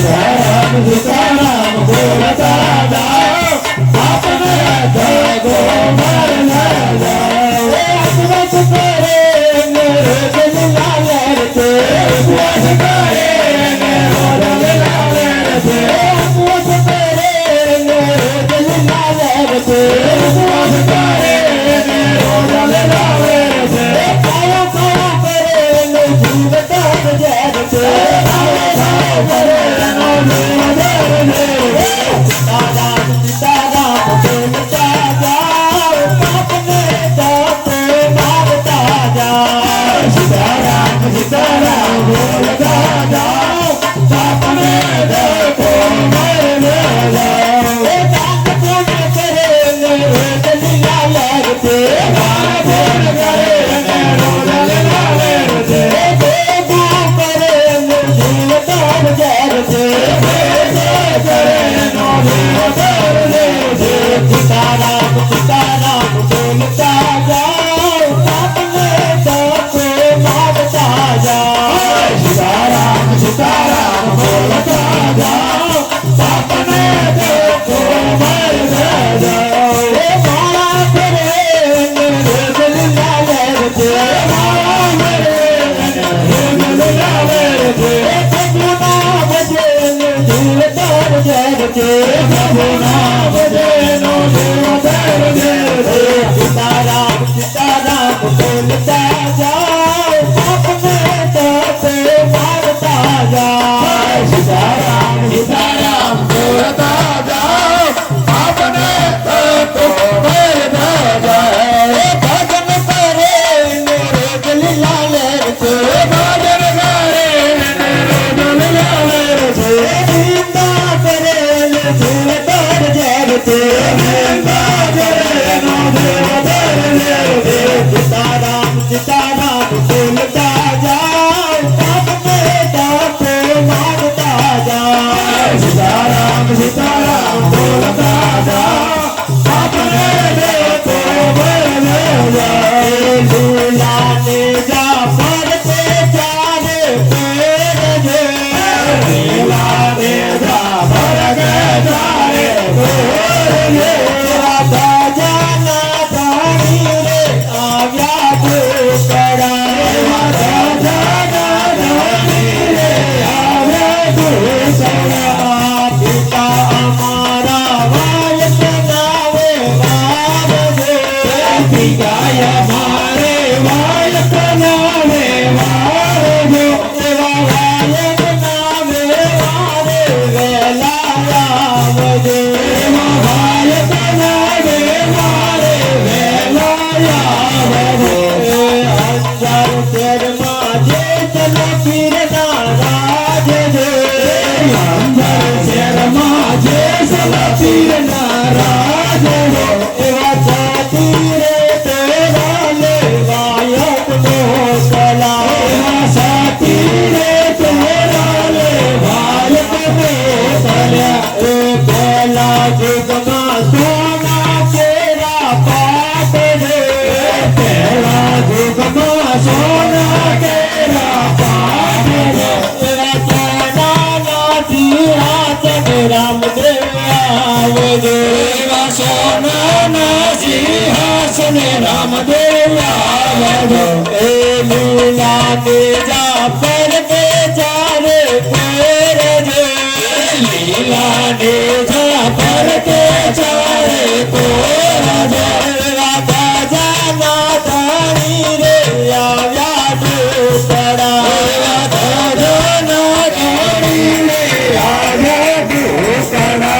सीताराम बोलता जाओ अपने को मर न जाओ बस करे मेरे दिल लाल से बस करे मेरे दिल लाल से बस करे मेरे दिल लाल से बस करे मेरे दिल लाल से काया काया करे जीवता जग से काया काया करे सीताराम सीताराम बोलता जाओ अपने दाते मारता जाओ सीताराम सीताराम बोलता जाओ अपने दाते मारने जाओ दात पूर्ण करे दलिया लगते दात पूर्ण करे दलिया लगते देवा करे जीवता जग से सीताराम सीताराम बोलता जाओ अपने दाते मारता जाओ सीताराम सीताराम बोलता जाओ अपने दाते मारता जाओ मारा करे मेरे दिल लाल से मारा करे मेरे दिल लाल से भगवाना बजे दिल तार जग से भगवाना बजे नो दिल तार जग से सीताराम सीताराम बोलता जाओ अपने दाते मारता जाओ सीताराम सीताराम बोलता जाओ अपने दाते मारता जाओ भजन करे मेरे दिल लाल से भजन करे मेरे दिल लाल से निंदा करे दिल तार जग से निंदा करे नो दिल तार जग से सीताराम सीताराम बोलता जाओ अपने दाते मारता जाओ सीताराम सीताराम बोलता जाओ अपने दाते मारने जाओ लीला ने जा पर पे जाने पेड़ जे लीला ने जा पर के जाने पेड़ जे राधा जाना दानी रे आव्या दूसरा राधा जाना दानी रे आव्या दूसरा पिता हमारा वायस नावे वार दे पिता हमारे वायस नावे वार दे वायस नावे वारे वेलाया वजे वायस नावे वारे वेलाया वजे अंजर तेर माजे चलो फिर नाराज दे अंजर तेर माजे चलो फिर नाराज दे एवा जाती रे तेरा ले वायक मोसला एवा साथी रे तेरा ले वायक मोसला ए बेला जुगमा सोना तेरा पाप दे तेरा जुगमा सोना तेरा पाप दे तेरा चैना नाथी हाथ राम देवा वजे सोना नासी हासन राम देवा वजे ए लीला ने जा पर के जारे पेर जे लीला ने जा पर के जारे पेर जे राधा जाना दानी रे आव्या दूसरा राधा जाना दानी रे आव्या दूसरा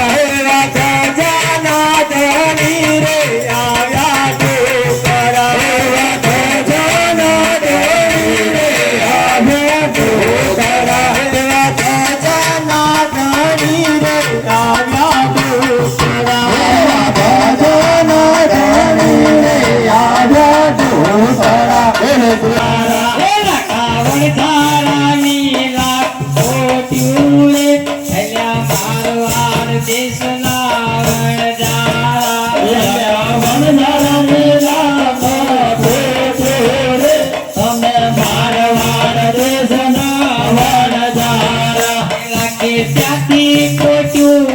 राधा जाना दानी रे आव्या दूसरा राधा जाना दानी रे आव्या दूसरा राधा जाना दानी रे आव्या ત્યાંથી કોટ્યું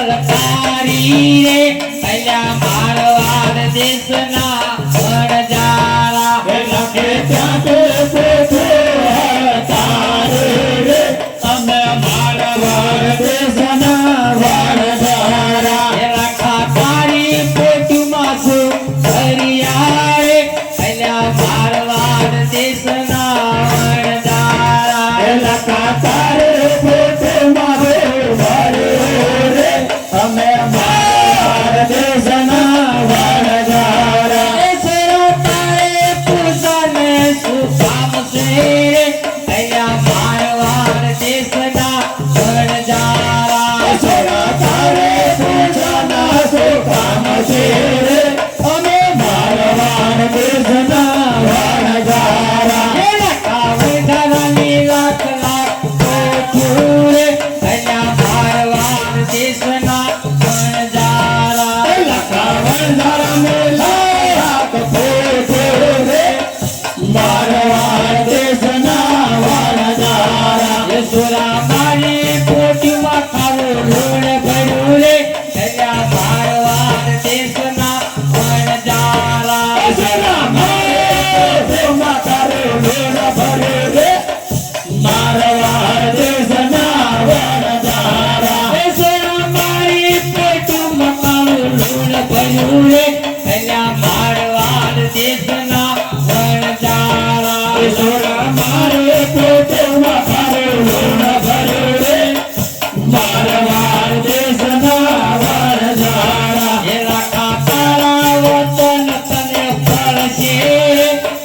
હલકારી રે અલ્યા મારવાડ દેશના વણજારા લખે ત્યાંથી કોટ્યું હલકારી રે અમે મારવાડ દેશના વણજારા લખા તારી કોટ્યુંમાં શું હરિયાળે અલ્યા મારવાડ દેશના વણજારા લખા તારે કોટ્યુંમાં રે અમે મારવાડ દેશના વણજારા તારે પૂજાને શું કામ છે અલ્યા મારવાડ દેશના વણજારા તારે પૂજાના સુકામ છે રે અમે મારવાડ દેશના વણજારા લાખ લાખ કોઠું રે અલ્યા મારવાડ દેશના વણજારા લખા વણજારા મેલા કપોર રે મારવાડ દેશના વણજારા યશોરા મારી પોટીમાં ખાવું લૂણ ભર્યું રે અલ્યા મારવાડ દેશના વણજારા મારવાડ દેશના વણજારા યશોરા મારી પોટીમાં ખાવું લૂણ ભર્યું રે અલ્યા મારવાડ દેશના વણજારા ઈશ્વરા મારે પોટેમાં ભરેલું ભર્યું રે મારવાડ દેશના વણજારા એલા કાતારા વતન તને ફળશે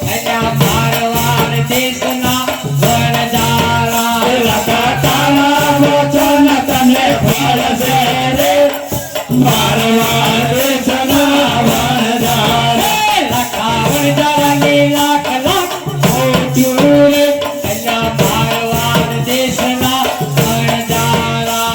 અલ્યા મારવાડ દેશના વણજારા લખા તારા વચન તને ફળશે રે મારવાડ દેશના વણજારા લખા વણજારાની લાખ લાખ કોઠ્યું રે અલ્યા મારવાડ દેશના વણજારા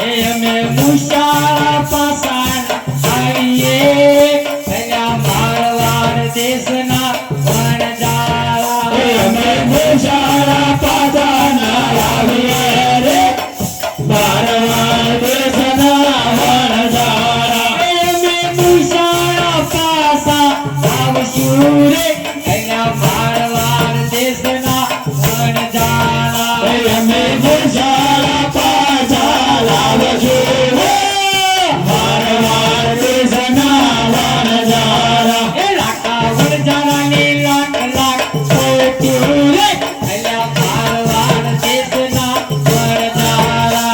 એ અમે મુશાળા પાસાન આવીએ અલ્યા મારવાડ દેશના વણજારા અમે મુશાળા પાસા આવશું રે અલ્યા મારવાડ દેશના વણજારા એ લાખા વણજારાની લાખ લાખ કોઠ્યું રે અલ્યા મારવાડ દેશના વણજારા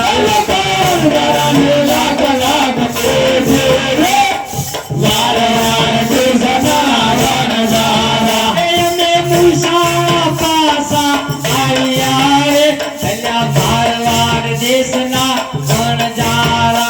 અમે મુશાળા પાસા આવ્યા રે અલ્યા મારવાડ દેશના વણજારા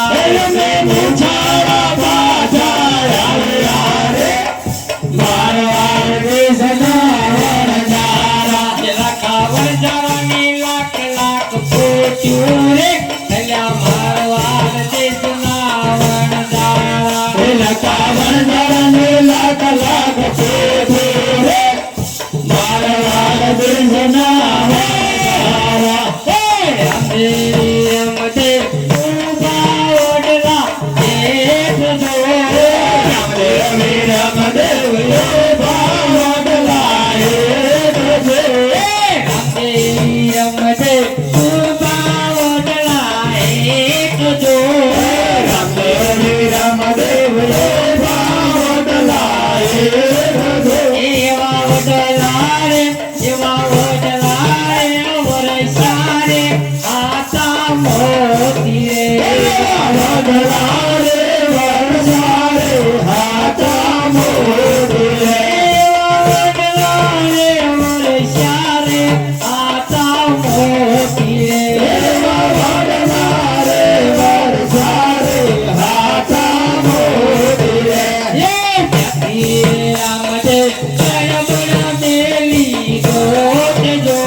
લખા વણજારાની લાખ લાખ કોઠ્યું રે અલ્યા મારવાડ દેશના વણજારા અંધેરી રમતે ઊભા ઓડલા એક જો અંધેરી રમતે ઊભા ઓડલા એક જો એવા ઓડલા રે વરસા રે આતા મોતી રે એવા ઓડલા રે વરસા રે આતા મોતી રે એ ત્યાંથી રામદે જયમુના મેલી ગોત જો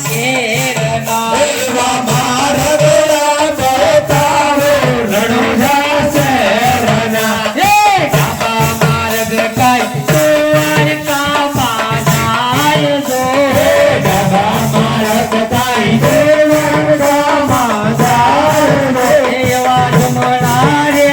શેરના એવા મારગડા બતાવો રણુજા શહેરના. હે ડાબા માર્ગ કાંઈ દ્વારકામાં જાય જો. ડાબા માર્ગ કાંઈ દ્વારકામાં જાય રો. એવા જમણા રે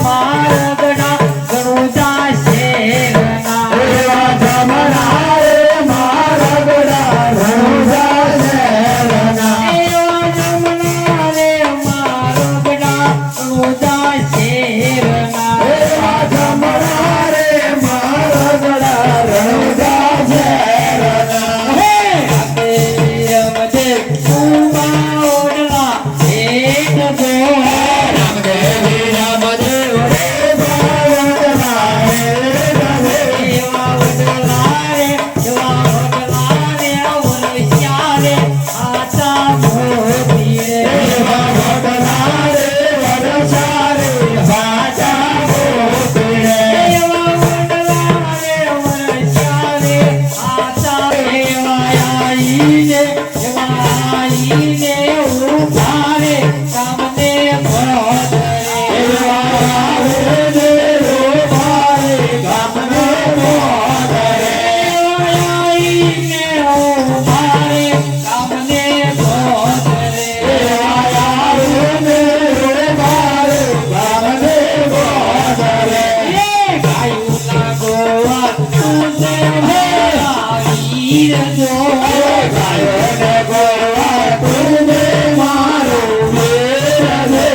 માર્ગના રણુજા શેરના એવા જમણા રે મારગડા રણુજા શહેરના. એવા જમણા રે માર્ગના રણુજા શેરના એવા જમણા રે મારગડા રણુજા શહેરના. હે આપે રમતે ઉમા ઓડલા એક જો. રામદેવી રામદેવ રે બાવળના હે રમે. એવા ઓડલા રે વરસ્યા રે આતા મોતી રે. એવા વડલા રે વરસા રે હાજા મોતી રે. એવા ઓડલા રે વરસ્યા રે આતા એવા આઈને ઉભા રે કામને ભોત રે. એવા આવે રે રોમારે ગામને મોદરે. એવા આવે રે રોમારે ગામને મોદરે. ગાયો ને ગોરવા તુને મારો વીર રે. ગાયો ને ગોરવા તુને મારો વીર રે.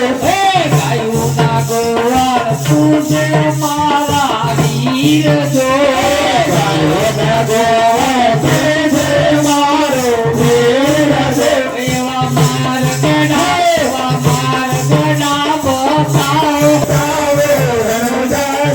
તાવે રણુજા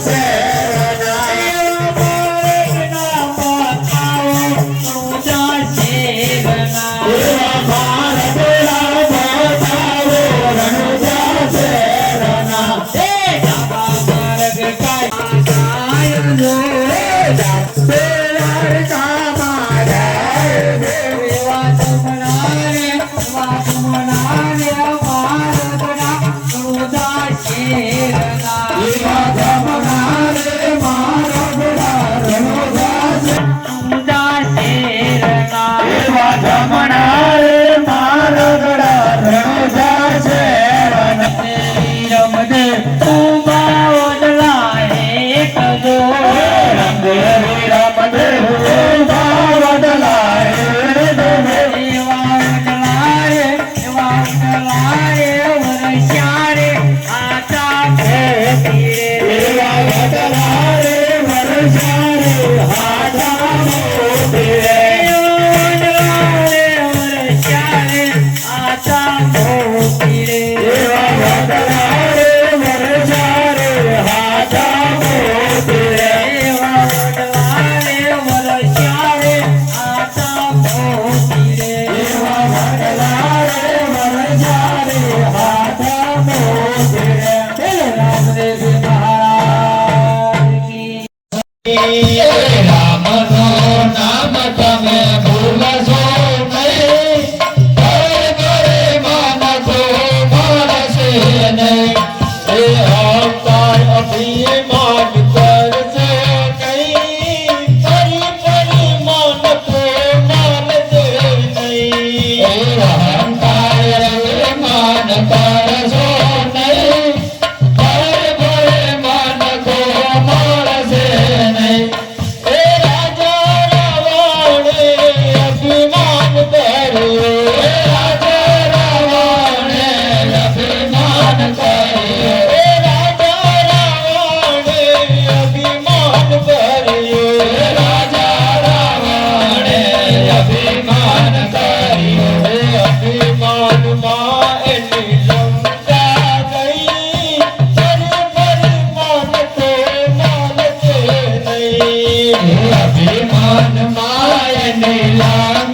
શહેરના. એવા મારગડા બતાવો રણુજા શહેરના. દ્વારકામાં જાય રે. એવા જમણા રે મારગડા રણુજા શહેરના. એવા જમણા રે મારગડા રણુજા શહેરના. રામદેવી રામદેવ બાવળના હે રમે. એવા વડલા રે વરસા રે હાજા મોતી રે. એવા વડલા રે વરસા રે હાજા મોતી રે. એવા વડલા રે વરસા રે હાજા મોતી રે. રામનું નામ તમે ભૂલશો નહીં. ઘરે માનસો મળશે નહીં. એ અવતાર અભિમાન કરશે નહીં. ફરી ફરી માનસો માનશે નહીં. એ અહંકાર અભિમાન કરશો નહીં. ઘરે માનસો મળશે નહીં. એ રાજા રાવણે અભિમાન કર્યું. એ રાજા રાવણે અભિમાન કર્યું. એ રાજા રાવણે અભિમાન કર્યું. એ રાજા રાવણે અભિમાન કર્યું. એ અભિમાનમાં એની લંકા ગઈ. ફરી ફરી માનતો માનશે નહીં. એ અભિમાનમાં એની લંકા